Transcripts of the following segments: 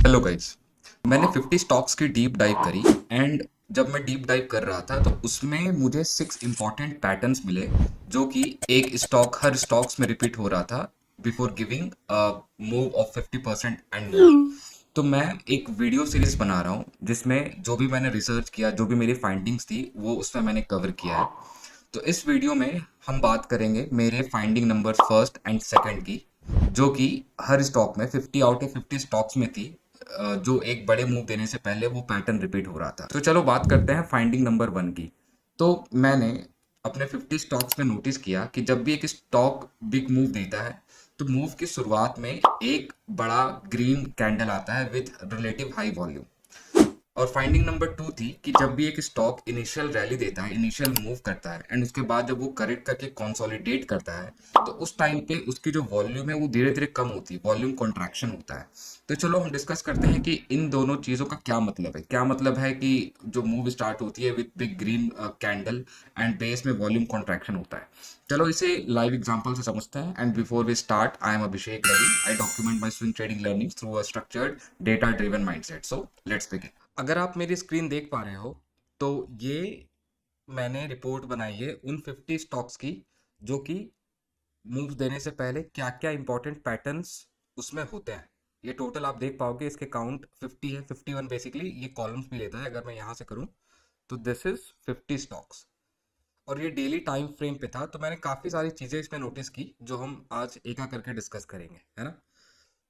Hello guys. मैंने 50 stocks की deep dive करी एंड जब मैं डीप डाइव कर रहा था तो उसमें मुझे 6 इंपॉर्टेंट पैटर्न्स मिले जो कि एक स्टॉक हर स्टॉक्स में रिपीट हो रहा था before giving a move of 50% and more. तो मैं एक वीडियो सीरीज बना रहा हूँ जिसमें जो भी मैंने रिसर्च किया, जो भी मेरी फाइंडिंग्स थी, वो उसमें मैंने कवर किया है। तो इस वीडियो में हम बात करेंगे मेरे finding number first and second की, जो कि हर स्टॉक में 50 आउट ऑफ 50 स्टॉक्स में थी। जो एक बड़े मूव देने से पहले वो पैटर्न रिपीट हो रहा था। तो चलो बात करते हैं फाइंडिंग नंबर वन की। तो मैंने अपने 50 स्टॉक्स में नोटिस किया कि जब भी एक स्टॉक बिग मूव देता है तो मूव की शुरुआत में एक बड़ा ग्रीन कैंडल आता है विथ रिलेटिव हाई वॉल्यूम। और फाइंडिंग नंबर टू थी कि जब भी एक स्टॉक इनिशियल रैली देता है, इनिशियल मूव करता है एंड उसके बाद जब वो करेक्ट करके कंसोलिडेट करता है तो उस टाइम पे उसकी जो वॉल्यूम है वो धीरे धीरे कम होती है, वॉल्यूम कॉन्ट्रैक्शन होता है। तो चलो हम डिस्कस करते हैं कि इन दोनों चीज़ों का क्या मतलब है। क्या मतलब है कि जो मूव स्टार्ट होती है with big green candle and base में वॉल्यूम कॉन्ट्रैक्शन होता है। चलो इसे लाइव एग्जांपल से समझते हैं। And before we start, I am Abhishek Ravi. I document my swing trading learning through a structured data driven mindset. So let's begin. अगर आप मेरी स्क्रीन देख पा रहे हो तो ये मैंने रिपोर्ट बनाई है उन 50 स्टॉक्स की जो कि मूव देने से पहले क्या क्या इंपॉर्टेंट पैटर्न्स उसमें होते हैं। ये टोटल आप देख पाओगे, इसके काउंट 50 है, 51 बेसिकली ये कॉलम्स भी लेता है। अगर मैं यहाँ से करूँ तो दिस इज 50 स्टॉक्स और ये डेली टाइम फ्रेम पे था। तो मैंने काफ़ी सारी चीज़ें इसमें नोटिस की जो हम आज एक एक करके डिस्कस करेंगे, है ना।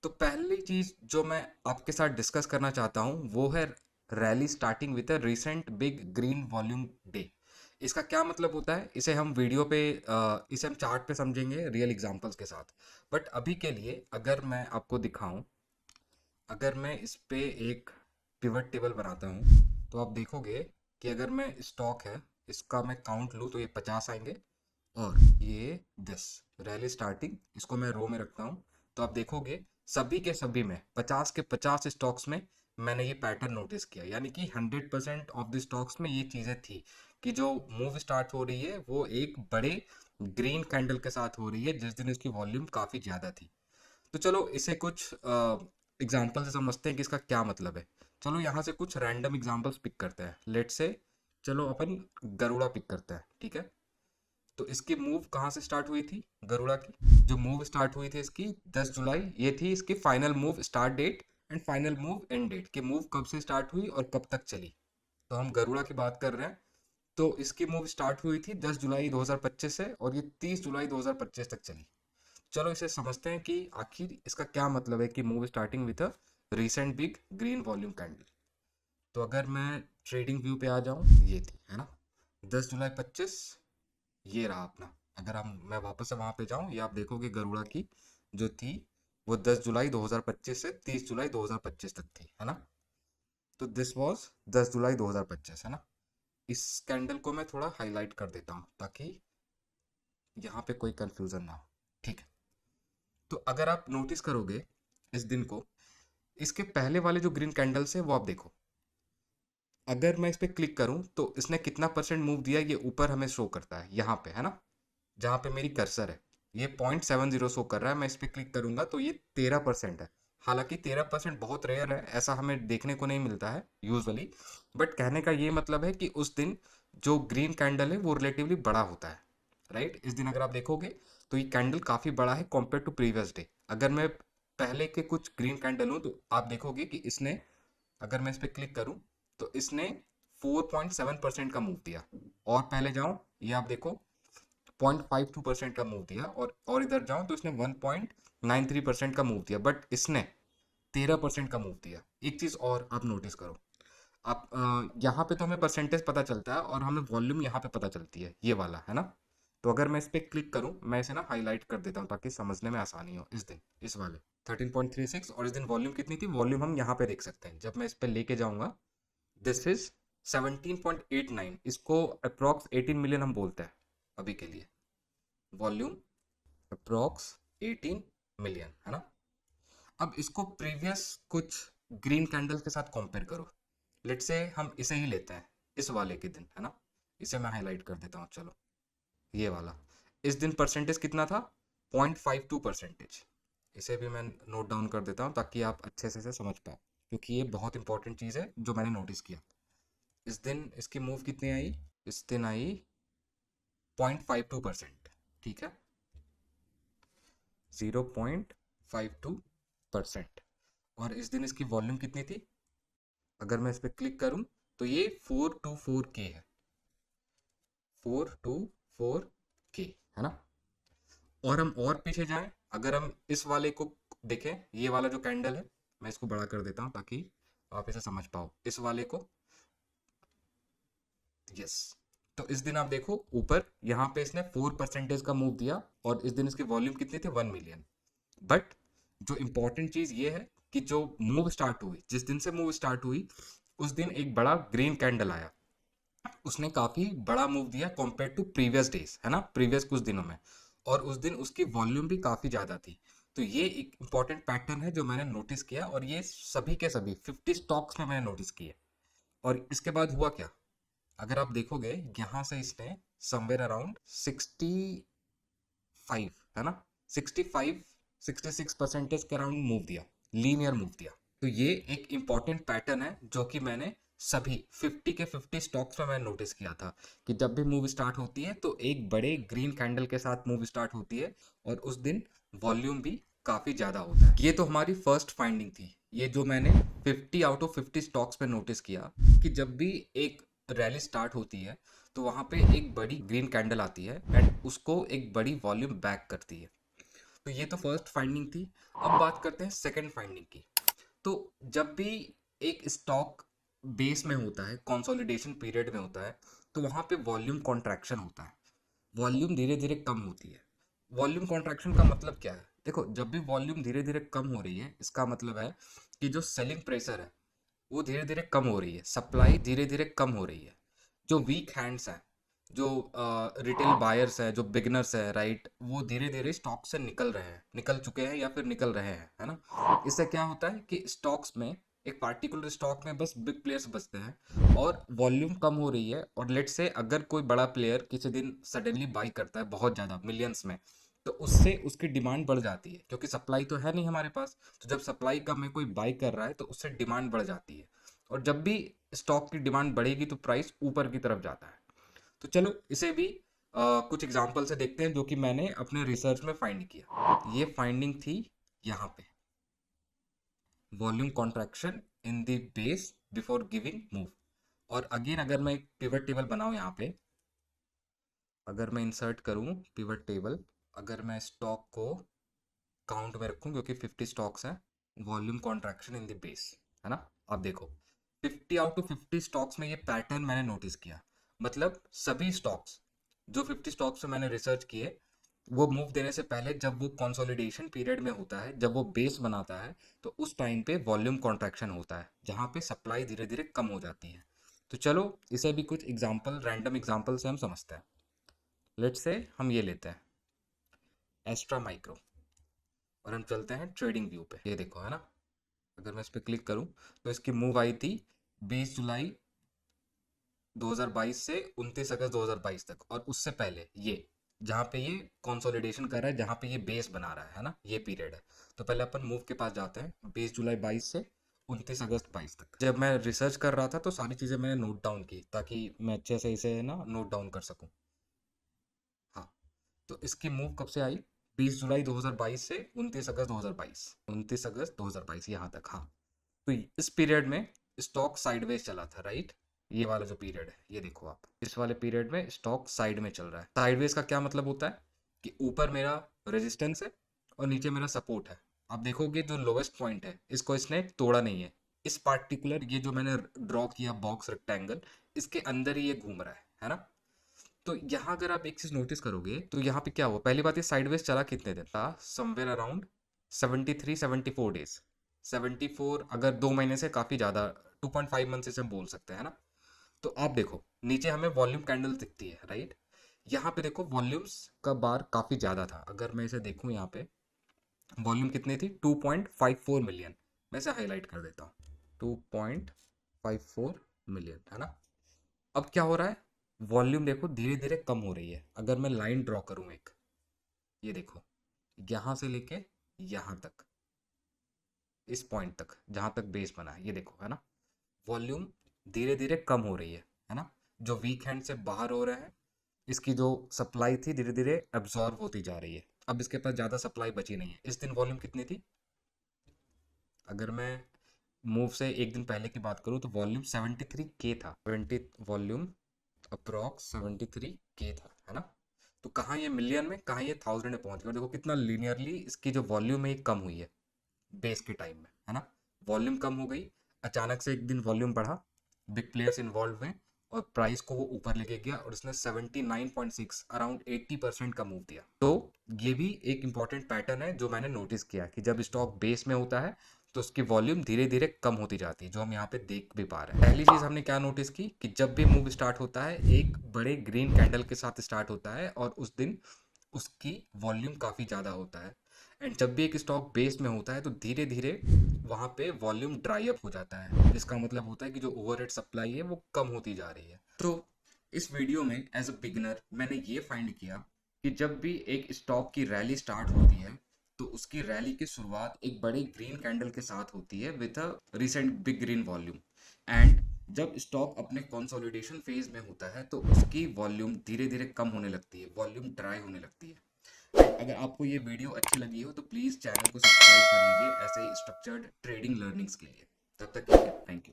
तो पहली चीज जो मैं आपके साथ डिस्कस करना चाहता हूं वो है rally starting with a recent big green volume day. इसका क्या मतलब होता है इसे हम वीडियो पे इसे हम चार्ट पे समझेंगे रियल एग्जांपल्स के साथ। बट अभी के लिए अगर मैं आपको दिखाऊं, अगर मैं इस पे एक पिवट टेबल बनाता हूं तो आप देखोगे कि अगर मैं स्टॉक है इसका मैं काउंट लूँ तो ये 50 आएंगे और ये 10। रैली स्टार्टिंग इसको मैं रो में रखता हूँ तो आप देखोगे सभी के सभी में 50 के 50 स्टॉक्स में मैंने ये पैटर्न नोटिस किया। यानी कि 100% ऑफ द स्टॉक्स में ये चीज़ें थी कि जो मूव स्टार्ट हो रही है वो एक बड़े ग्रीन कैंडल के साथ हो रही है जिस दिन इसकी वॉल्यूम काफ़ी ज़्यादा थी। तो चलो इसे कुछ एग्जाम्पल से समझते हैं कि इसका क्या मतलब है। चलो यहाँ से कुछ रैंडम एग्जाम्पल्स पिक करते हैं। लेट से चलो अपन गरुड़ा पिक करते हैं, ठीक है। तो इसकी मूव कहाँ से स्टार्ट हुई थी, गरुड़ा की जो मूव स्टार्ट हुई थी इसकी 10 जुलाई, ये थी इसकी final move start date and final move end date कि मूव कब से स्टार्ट हुई और कब तक चली। तो हम गरुड़ा की बात कर रहे हैं। तो इसकी मूव स्टार्ट हुई थी 10 जुलाई 2025 से और ये 30 जुलाई 2025 तक चली। चलो इसे समझते हैं कि आखिर इसका क्या मतलब है कि move starting with a recent big green volume candle. तो अगर मैं ट्रेडिंग व्यू पे आ जाऊं, ये थी, है ना, 10 जुलाई 25, ये रहा अपना। अगर हम मैं वापस से वहां पे जाऊं, ये आप देखोगे गरुड़ा की जो थी वो 10 जुलाई 2025 से 30 जुलाई 2025 तक थी, है ना। तो दिस वाज 10 जुलाई 2025, है ना। इस कैंडल को मैं थोड़ा हाईलाइट कर देता हूं ताकि यहाँ पे कोई कंफ्यूजन ना हो, ठीक है। तो अगर आप नोटिस करोगे इस दिन को, इसके पहले वाले जो ग्रीन कैंडल्स है वो आप देखो। अगर मैं इस पे क्लिक करूं तो इसने कितना परसेंट मूव दिया ये ऊपर हमें शो करता है यहाँ पे, है ना, जहाँ पे मेरी कर्सर है। ये 0.70 शो कर रहा है। मैं इस पे क्लिक करूंगा तो ये 13% है। हालांकि 13% बहुत रेयर है, ऐसा हमें देखने को नहीं मिलता है यूजुअली। बट कहने का ये मतलब है कि उस दिन जो ग्रीन कैंडल है वो रिलेटिवली बड़ा होता है, राइट। इस दिन अगर आप देखोगे तो ये कैंडल काफी बड़ा है कंपेयर टू प्रीवियस डे। अगर मैं पहले के कुछ ग्रीन कैंडल हूं तो आप देखोगे कि इसने, अगर मैं इस पे क्लिक करूं तो इसने 4.7% का मूव दिया। और पहले जाऊं, ये आप देखो 0.52% का मूव दिया। और इधर जाऊं तो इसने 1.93% का मूव दिया। बट इसने 13% का मूव दिया। एक चीज और आप नोटिस करो, आप यहाँ पे तो हमें परसेंटेज पता चलता है और हमें वॉल्यूम यहाँ पे पता चलती है, ये वाला, है ना। तो अगर मैं इस पे क्लिक करूं, मैं इसे ना हाईलाइट कर देता हूँ ताकि समझने में आसानी हो। इस दिन इस वाले 13.36 और इस दिन वॉल्यूम कितनी थी, वॉल्यूम हम यहाँ पे देख सकते हैं। जब मैं इस पे लेके जाऊंगा, दिस इज 17.89। इसको अप्रॉक्स 18 मिलियन हम बोलते हैं अभी के लिए। वॉल्यूम अप्रॉक्स 18 मिलियन, है ना। अब इसको प्रीवियस कुछ ग्रीन कैंडल के साथ कंपेयर करो। लेट से हम इसे ही लेते हैं, इस वाले के दिन, है ना। इसे मैं हाईलाइट कर देता हूँ, चलो ये वाला। इस दिन परसेंटेज कितना था, 0.52%। इसे भी मैं नोट डाउन कर देता हूँ ताकि आप अच्छे से इसे समझ पाए। क्योंकि ये बहुत इंपॉर्टेंट चीज़ है जो मैंने नोटिस किया। इस दिन इसकी मूव कितनी आई? इस दिन आई 0.52%। ठीक है, 0.52%। और इस दिन इसकी वॉल्यूम कितनी थी? अगर मैं इस पर क्लिक करूं तो ये 424K है, 424K है ना। और हम और पीछे जाएं, अगर हम इस वाले को देखें, ये वाला जो कैंडल है, मैं इसको बड़ा कर देता हूं ताकि आप इसे समझ पाओ। इस वाले को, यस, तो इस दिन आप देखो ऊपर यहाँ पे इसने 4% का मूव दिया और इस दिन इसकी वॉल्यूम कितनी थी? 1 मिलियन। बट जो इंपॉर्टेंट चीज ये है कि जो मूव स्टार्ट हुई, जिस दिन से मूव स्टार्ट हुई उस दिन एक बड़ा ग्रीन कैंडल आया, उसने काफी बड़ा मूव दिया कंपेयर टू प्रीवियस डेज, है ना, प्रीवियस कुछ दिनों में। और उस दिन उसकी वॉल्यूम भी काफी ज्यादा थी। तो ये एक इंपॉर्टेंट पैटर्न है जो मैंने नोटिस किया, और ये सभी के सभी 50 स्टॉक्स में मैंने नोटिस किए। और इसके बाद हुआ क्या? अगर आप देखोगे यहाँ से इसने समवेयर अराउंड 65, है ना, 66% के अराउंड मूव दिया, लीनियर मूव दिया। तो ये एक इंपॉर्टेंट पैटर्न है जो कि मैंने सभी 50 के 50 स्टॉक्स में मैंने नोटिस किया था कि जब भी मूव स्टार्ट होती है तो एक बड़े ग्रीन कैंडल के साथ मूव स्टार्ट होती है और उस दिन वॉल्यूम भी काफी ज्यादा होता है। ये तो हमारी फर्स्ट फाइंडिंग थी, ये जो मैंने 50 आउट ऑफ 50 स्टॉक्स पे नोटिस किया कि जब भी एक रैली स्टार्ट होती है तो वहां पे एक बड़ी ग्रीन कैंडल आती है एंड उसको एक बड़ी वॉल्यूम बैक करती है। तो ये तो फर्स्ट फाइंडिंग थी। अब बात करते हैं सेकंड फाइंडिंग की। तो जब भी एक स्टॉक बेस में होता है, कंसोलिडेशन पीरियड में होता है, तो वहां पे वॉल्यूम कॉन्ट्रैक्शन होता है, वॉल्यूम धीरे धीरे कम होती है। वॉल्यूम कॉन्ट्रैक्शन का मतलब क्या है? देखो, जब भी वॉल्यूम धीरे धीरे कम हो रही है इसका मतलब है कि जो सेलिंग प्रेशर है वो धीरे धीरे कम हो रही है, सप्लाई धीरे धीरे कम हो रही है। जो वीक हैंड्स हैं, जो रिटेल बायर्स है, जो बिगनर्स है, राइट, वो धीरे धीरे स्टॉक से निकल रहे हैं, निकल चुके हैं या फिर निकल रहे हैं, है ना। इससे क्या होता है कि स्टॉक्स में, एक पार्टिकुलर स्टॉक में बस बिग प्लेयर्स बचते हैं और वॉल्यूम कम हो रही है। और लेट से अगर कोई बड़ा प्लेयर किसी दिन सडनली बाई करता है बहुत ज़्यादा मिलियंस में, तो उससे उसकी डिमांड बढ़ जाती है क्योंकि सप्लाई तो है नहीं हमारे पास। तो जब सप्लाई कम है, कोई बाई कर रहा है, तो उससे डिमांड बढ़ जाती है। और जब भी स्टॉक की डिमांड बढ़ेगी तो प्राइस ऊपर की तरफ जाता है। तो चलो इसे भी कुछ एग्जांपल से देखते हैं जो कि मैंने अपने रिसर्च में फाइंड किया। ये फाइंडिंग थी यहाँ पे, volume contraction in the base before giving move. और अगेन अगर मैं एक पिवट टेबल बनाऊं यहाँ पे, अगर मैं इंसर्ट करूं पिवट टेबल, अगर मैं स्टॉक को काउंट में रखूं क्योंकि 50 स्टॉक्स हैं, volume contraction in the base, है ना। आप देखो 50 आउट ऑफ 50 स्टॉक्स में ये पैटर्न मैंने नोटिस किया। मतलब सभी स्टॉक्स, जो 50 स्टॉक्स में मैंने रिसर्च किए, वो मूव देने से पहले जब वो कंसोलिडेशन पीरियड में होता है, जब वो बेस बनाता है, तो उस टाइम पे वॉल्यूम कॉन्ट्रैक्शन होता है जहाँ पे सप्लाई धीरे धीरे कम हो जाती है। तो चलो इसे भी कुछ एग्जाम्पल, रैंडम एग्जाम्पल से हम समझते हैं। लेट्स से हम ये लेते हैं एस्ट्रा माइक्रो और हम चलते हैं ट्रेडिंग व्यू पे। ये देखो, है ना, अगर मैं इस पर क्लिक करूं तो इसकी मूव आई थी 20 जुलाई 2022 से 29 अगस्त 2022 तक। और उससे पहले ये जहाँ पे ये कंसोलिडेशन कर रहा है, जहाँ पे ये बेस बना रहा है ना, ये पीरियड है। तो पहले अपन मूव के पास जाते हैं, 20 जुलाई 22 से 29 अगस्त 22 तक। जब मैं रिसर्च कर रहा था तो सारी चीज़ें मैंने नोट डाउन की ताकि मैं अच्छे से इसे ना नोट डाउन कर सकूं। हाँ, तो इसकी मूव कब से आई? 20 जुलाई 2022 से 29 अगस्त 2022, 29 अगस्त 2022 यहाँ तक। हाँ, तो इस पीरियड में स्टॉक साइडवेज चला था, राइट। ये वाला जो पीरियड है, ये देखो आप, इस वाले पीरियड में स्टॉक साइड में चल रहा है। साइडवेज का क्या मतलब होता है कि ऊपर मेरा रेजिस्टेंस है और नीचे मेरा सपोर्ट है। आप देखोगे जो लोवेस्ट पॉइंट है इसको इसने तोड़ा नहीं है। इस पार्टिकुलर ये जो मैंने ड्रॉ किया बॉक्स रेक्टेंगल, इसके अंदर ही ये घूम रहा है ना। तो यहाँ अगर आप एक चीज नोटिस करोगे तो यहाँ पे क्या हुआ, पहली बात, ये साइडवेज चला कितने दिन था? Somewhere around 73-74 days. 74 अगर 2 महीने से काफी ज्यादा, 2.5 मंथ से हम बोल सकते हैं ना। तो आप देखो नीचे हमें वॉल्यूम कैंडल दिखती है, राइट। यहाँ पे देखो वॉल्यूम्स का बार काफी ज्यादा था। अगर मैं इसे देखूं यहाँ पे वॉल्यूम कितनी थी? 2.54 मिलियन। मैं इसे हाईलाइट कर देता हूँ, 2.54 मिलियन, है ना। अब क्या हो रहा है? वॉल्यूम देखो धीरे धीरे कम हो रही है। अगर मैं लाइन ड्रॉ करूं एक, ये देखो, यहां से लेके यहां तक, इस पॉइंट तक जहां तक बेस बना है, ये देखो है ना, वॉल्यूम धीरे धीरे कम हो रही है ना, जो वीक हैंड से बाहर हो रहा है, इसकी जो सप्लाई थी धीरे धीरे एब्जॉर्ब होती जा रही है, अब इसके पास ज़्यादा सप्लाई बची नहीं है। इस दिन वॉल्यूम कितनी थी, अगर मैं मूव से एक दिन पहले की बात करूँ तो वॉल्यूम 73K था, 70 वॉल्यूम अप्रॉक्स 73K था, है ना। तो कहाँ ये मिलियन में, कहाँ ये थाउजेंड में पहुंच गया, देखो कितना लीनियरली इसकी जो वॉल्यूम है ये कम हुई है बेस के टाइम में, है ना। वॉल्यूम कम हो गई, अचानक से एक दिन वॉल्यूम बढ़ा, बिग प्लेयर्स इन्वॉल्व हुए और प्राइस को वो ऊपर लेके गया और इसने 79.6 अराउंड 80% का मूव दिया। तो ये भी एक इंपॉर्टेंट पैटर्न है जो मैंने नोटिस किया कि जब स्टॉक बेस में होता है तो उसकी वॉल्यूम धीरे धीरे कम होती जाती है, जो हम यहाँ पे देख भी पा रहे हैं। पहली चीज हमने क्या नोटिस की कि जब भी मूव स्टार्ट होता है एक बड़े ग्रीन कैंडल के साथ स्टार्ट होता है और उस दिन उसकी वॉल्यूम काफ़ी ज़्यादा होता है। एंड जब भी एक स्टॉक बेस में होता है तो धीरे धीरे वहाँ पे वॉल्यूम ड्राई अप हो जाता है, जिसका मतलब होता है कि जो ओवरहेड सप्लाई है वो कम होती जा रही है। तो इस वीडियो में एज अ बिगिनर मैंने ये फाइंड किया कि जब भी एक स्टॉक की रैली स्टार्ट होती है तो उसकी रैली की शुरुआत एक बड़ी ग्रीन कैंडल के साथ होती है with a recent big green volume, and जब स्टॉक अपने कंसोलिडेशन फेज में होता है तो उसकी वॉल्यूम धीरे धीरे कम होने लगती है, वॉल्यूम ड्राई होने लगती है। अगर आपको ये वीडियो अच्छी लगी हो तो प्लीज़ चैनल को सब्सक्राइब कर लीजिए ऐसे ही स्ट्रक्चर्ड ट्रेडिंग लर्निंग्स के लिए। तब तक के लिए थैंक यू।